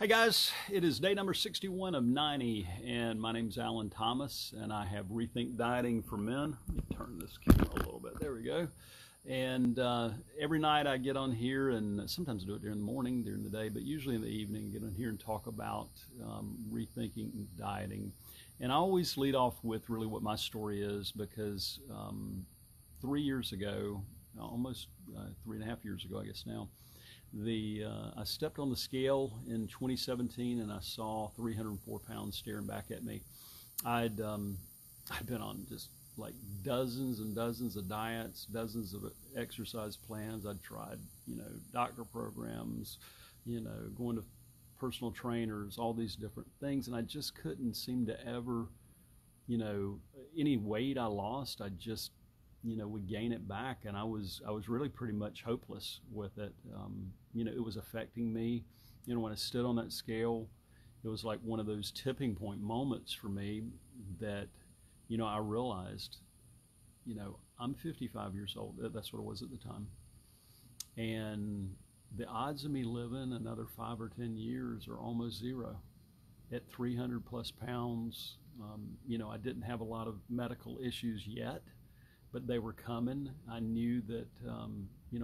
Hey guys, it is day number 61 of 90, and my name's Alan Thomas, and I have Rethink Dieting for Men. Let me turn this camera a little bit. There we go. And every night I get on here, and sometimes I do it during the morning, during the day, but usually in the evening, get on here and talk about rethinking dieting. And I always lead off with really what my story is, because 3 years ago, almost 3.5 years ago, I guess now, I stepped on the scale in 2017 and I saw 304 pounds staring back at me. I'd been on just like dozens and dozens of diets, dozens of exercise plans. I'd tried, doctor programs, going to personal trainers, all these different things, and I just couldn't seem to ever, any weight I lost, I just would gain it back, and I was really pretty much hopeless with it. It was affecting me. When I stood on that scale, it was like one of those tipping point moments for me that, I realized, I'm 55 years old. That's what it was at the time. And the odds of me living another 5 or 10 years are almost zero. At 300 plus pounds, I didn't have a lot of medical issues yet, but they were coming. I knew that,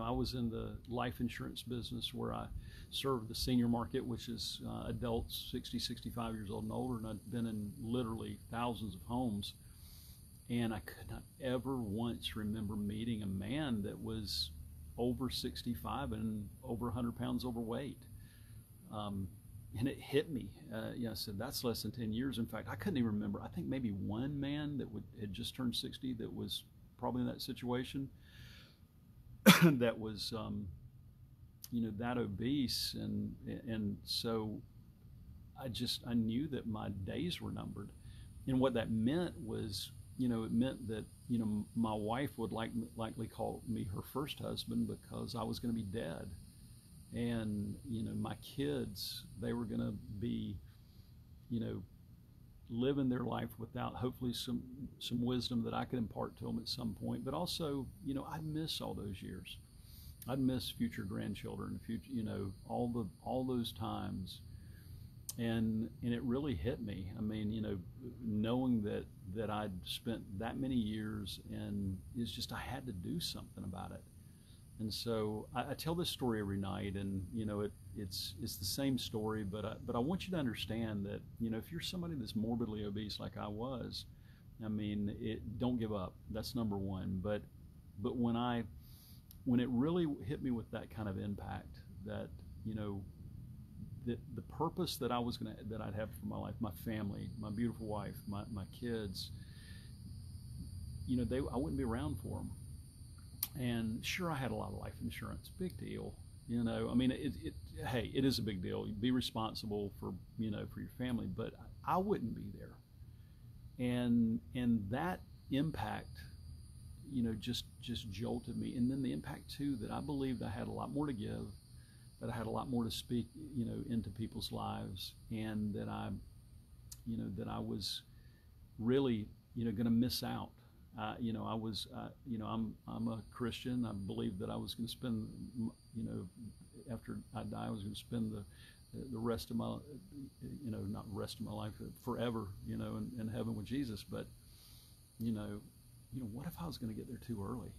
I was in the life insurance business where I served the senior market, which is adults 60, 65 years old and older, and I'd been in literally thousands of homes. And I could not ever once remember meeting a man that was over 65 and over 100 pounds overweight. And it hit me. I said, that's less than 10 years. In fact, I couldn't even remember. I think maybe one man that had just turned 60 that was probably in that situation that was that obese, and so I knew that my days were numbered. And what that meant was, it meant that my wife would likely call me her first husband, because I was going to be dead. And my kids, they were going to be living their life without hopefully some wisdom that I could impart to them at some point. But also, I'd miss all those years. I'd miss future grandchildren, all those times. And it really hit me. I mean, knowing that I'd spent that many years, and it's just, I had to do something about it. And so I tell this story every night, and it's the same story, but I want you to understand that if you're somebody that's morbidly obese like I was, don't give up. That's number one. But when it really hit me with that kind of impact, that the purpose that I'd have for my life, my family, my beautiful wife, my kids, I wouldn't be around for them. And sure, I had a lot of life insurance, big deal. Hey, it is a big deal. Be responsible for your family, but I wouldn't be there. And that impact, just jolted me. And then the impact too, that I believed I had a lot more to give, that I had a lot more to speak, into people's lives, and that I was really, going to miss out. I'm a Christian. I believe that I was going to spend, after I die, I was going to spend the rest of my, not the rest of my life, forever, in heaven with Jesus. But, what if I was going to get there too early?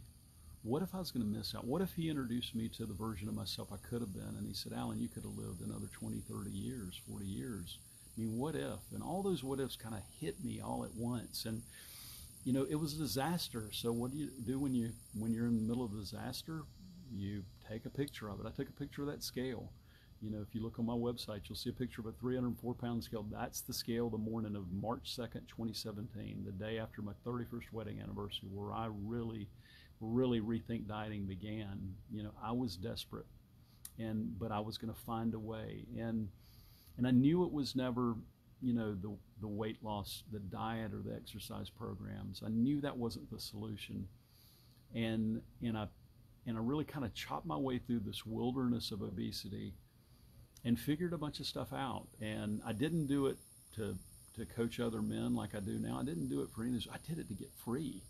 What if I was going to miss out? What if he introduced me to the version of myself I could have been? And he said, Alan, you could have lived another 20, 30 years, 40 years. What if? And all those what ifs kind of hit me all at once. And, it was a disaster. So what do you do when you're in the middle of a disaster? You take a picture of it. I took a picture of that scale. If you look on my website, you'll see a picture of a 304-pound scale. That's the scale the morning of March 2nd, 2017, the day after my 31st wedding anniversary, where I really, really Rethink Dieting began. I was desperate, but I was going to find a way. And I knew it was never, the weight loss, the diet, or the exercise programs. I knew that wasn't the solution. And I really kind of chopped my way through this wilderness of obesity and figured a bunch of stuff out. And I didn't do it to coach other men like I do now. I didn't do it for any of this. I did it to get free.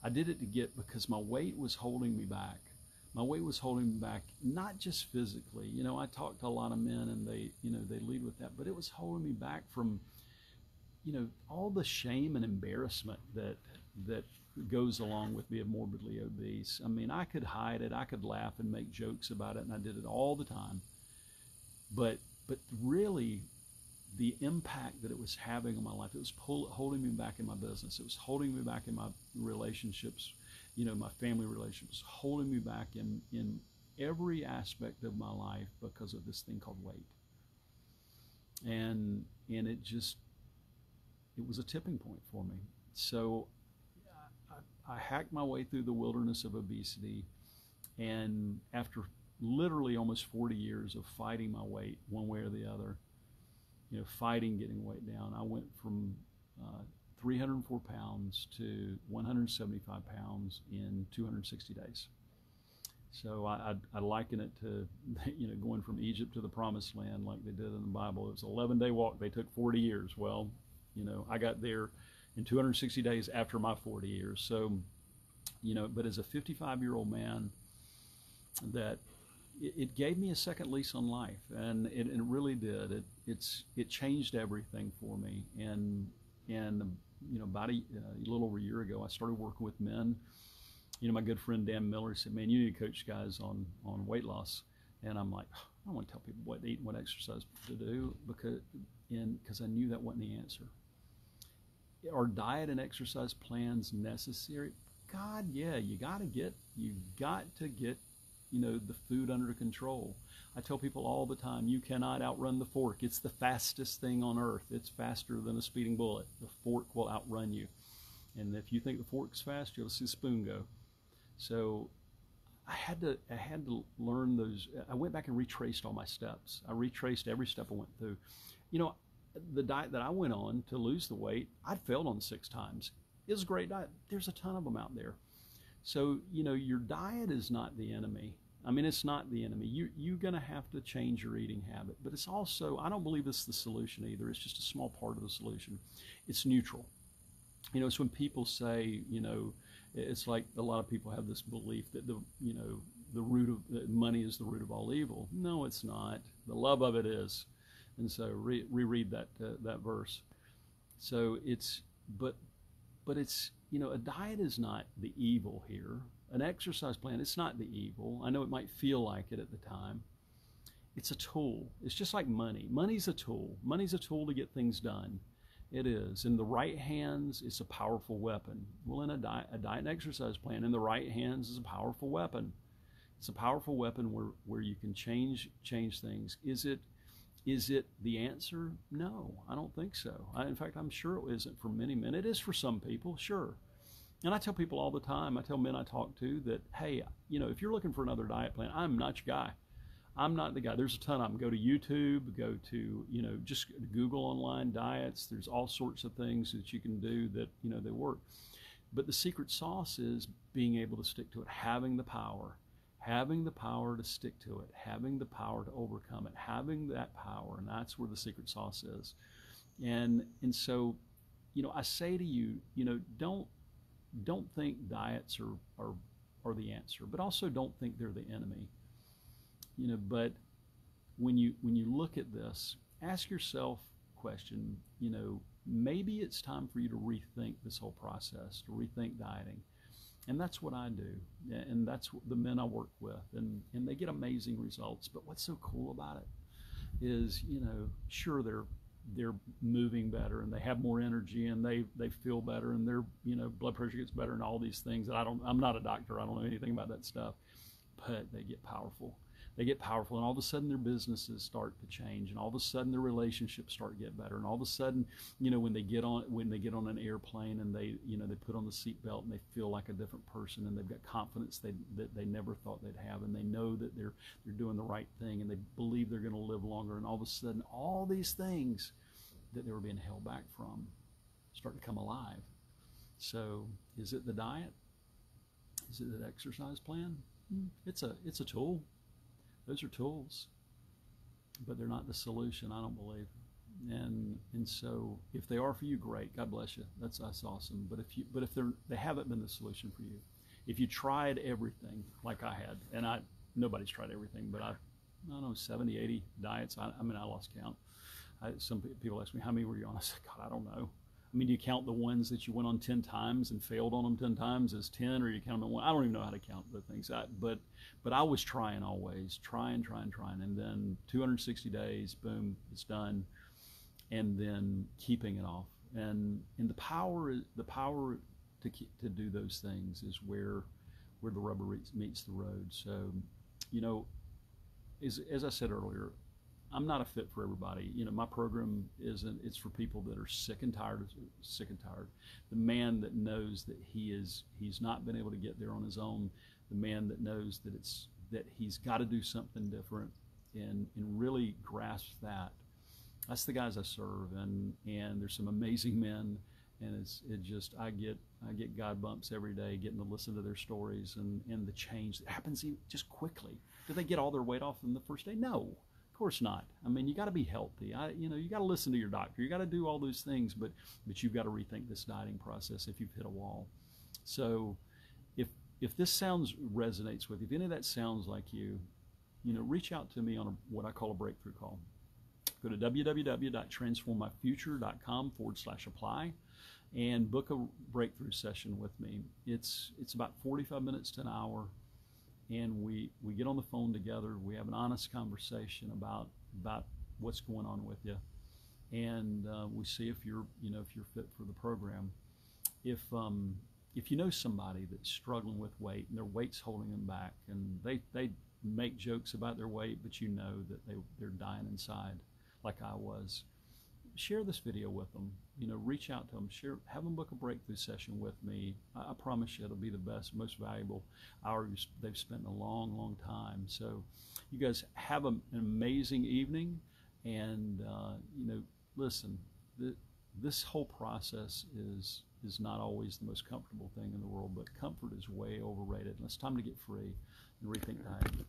I did it because my weight was holding me back. My weight was holding me back, not just physically. I talk to a lot of men, and they lead was holding me back from, all the shame and embarrassment that goes along with being morbidly obese. I mean, I could hide it, I could laugh and make jokes about it, and I did it all the time. But really, the impact that it was having on my life, it was holding me back in my business. It was holding me back in my relationships, my family relationships, holding me back in every aspect of my life because of this thing called weight. And it was a tipping point for me. So I hacked my way through the wilderness of obesity, and after literally almost 40 years of fighting my weight one way or the other, fighting getting weight down, I went from 304 pounds to 175 pounds in 260 days. So I liken it to, going from Egypt to the Promised Land like they did in the Bible. It was an 11-day walk. They took 40 years. Well, I got there in 260 days after my 40 years. So, but as a 55-year-old man, that it gave me a second lease on life, and it really did. It changed everything for me. And about a little over a year ago, I started working with men. My good friend Dan Miller said, "Man, you need to coach guys on weight loss." And I'm like, I don't want to tell people what to eat and what exercise to do, because I knew that wasn't the answer. Are diet and exercise plans necessary? God, yeah, you got to get the food under control. I tell people all the time, you cannot outrun the fork. It's the fastest thing on earth. It's faster than a speeding bullet. The fork will outrun you. And if you think the fork's fast, you'll see the spoon go. So I had to learn those. I went back and retraced all my steps. I retraced every step I went through. The diet that I went on to lose the weight, I'd failed on 6 times. It was a great diet. There's a ton of them out there. So, your diet is not the enemy. I mean, it's not the enemy. You're going to have to change your eating habit. But it's also, I don't believe it's the solution either. It's just a small part of the solution. It's neutral. It's when people say, it's like a lot of people have this belief that the root of money is the root of all evil. No, it's not. The love of it is. And so reread that verse. So but it's, a diet is not the evil here. An exercise plan, it's not the evil. I know it might feel like it at the time. It's a tool. It's just like money. Money's a tool. Money's a tool to get things done. It is. In the right hands, it's a powerful weapon. Well, in a diet and exercise plan, in the right hands is a powerful weapon. It's a powerful weapon where you can change things. Is it the answer? No, I don't think so. In fact, I'm sure it isn't for many men. It is for some people, sure. And I tell people all the time, I tell men I talk to that, hey, if you're looking for another diet plan, I'm not your guy. I'm not the guy. There's a ton of them. Go to YouTube, go to, just Google online diets. There's all sorts of things that you can do that, they work. But the secret sauce is being able to stick to it, having the power to stick to it, having the power to overcome it, having that power, and that's where the secret sauce is. And so, I say to you, don't think diets are the answer, but also don't think they're the enemy. But when you look at this, ask yourself a question, maybe it's time for you to rethink this whole process, to rethink dieting. And that's what I do, and that's the men I work with, and they get amazing results. But what's so cool about it is, sure, they're moving better, and they have more energy, and they feel better, and their blood pressure gets better, and all these things. I'm not a doctor, I don't know anything about that stuff, but they get powerful. They get powerful, and all of a sudden their businesses start to change, and all of a sudden their relationships start to get better, and all of a sudden, when they get on an airplane and they put on the seatbelt and they feel like a different person, and they've got confidence that they never thought they'd have, and they know that they're doing the right thing, and they believe they're going to live longer, and all of a sudden all these things that they were being held back from start to come alive. So, is it the diet? Is it the exercise plan? It's a tool. Those are tools, but they're not the solution, I don't believe. And so if they are for you, great, God bless you. That's awesome. But if they haven't been the solution for you, if you tried everything like I had, and nobody's tried everything, but I don't know, 70, 80 diets. I lost count. Some people ask me, how many were you on? I said, God, I don't know. I mean, do you count the ones that you went on 10 times and failed on them 10 times as 10, or you count them at one? I don't even know how to count the things. But I was trying always, trying. And then 260 days, boom, it's done. And then keeping it off. And the power to do those things is where the rubber meets the road. So, you know, as I said earlier, I'm not a fit for everybody. You know, my program it's for people that are sick and tired. The man that knows that he's not been able to get there on his own. The man that knows that he's got to do something different and really grasps that. That's the guys I serve, and there's some amazing men, and I get God bumps every day getting to listen to their stories and the change that happens just quickly. Do they get all their weight off in the first day? No. Of course not. I mean, you got to be healthy. You got to listen to your doctor. You got to do all those things, but you've got to rethink this dieting process if you've hit a wall. So, if this resonates with you, if any of that sounds like you, reach out to me on what I call a breakthrough call. Go to www.transformmyfuture.com/apply and book a breakthrough session with me. It's about 45 minutes to an hour. And we get on the phone together. We have an honest conversation about what's going on with you, and we see if you're fit for the program. If you know somebody that's struggling with weight and their weight's holding them back, and they make jokes about their weight, but you know that they're dying inside, like I was, share this video with them. Reach out to them. Have them book a breakthrough session with me. I promise you it'll be the best, most valuable hour they've spent in a long, long time. So you guys have an amazing evening, and listen, this whole process is not always the most comfortable thing in the world, but comfort is way overrated, and it's time to get free and rethink dieting.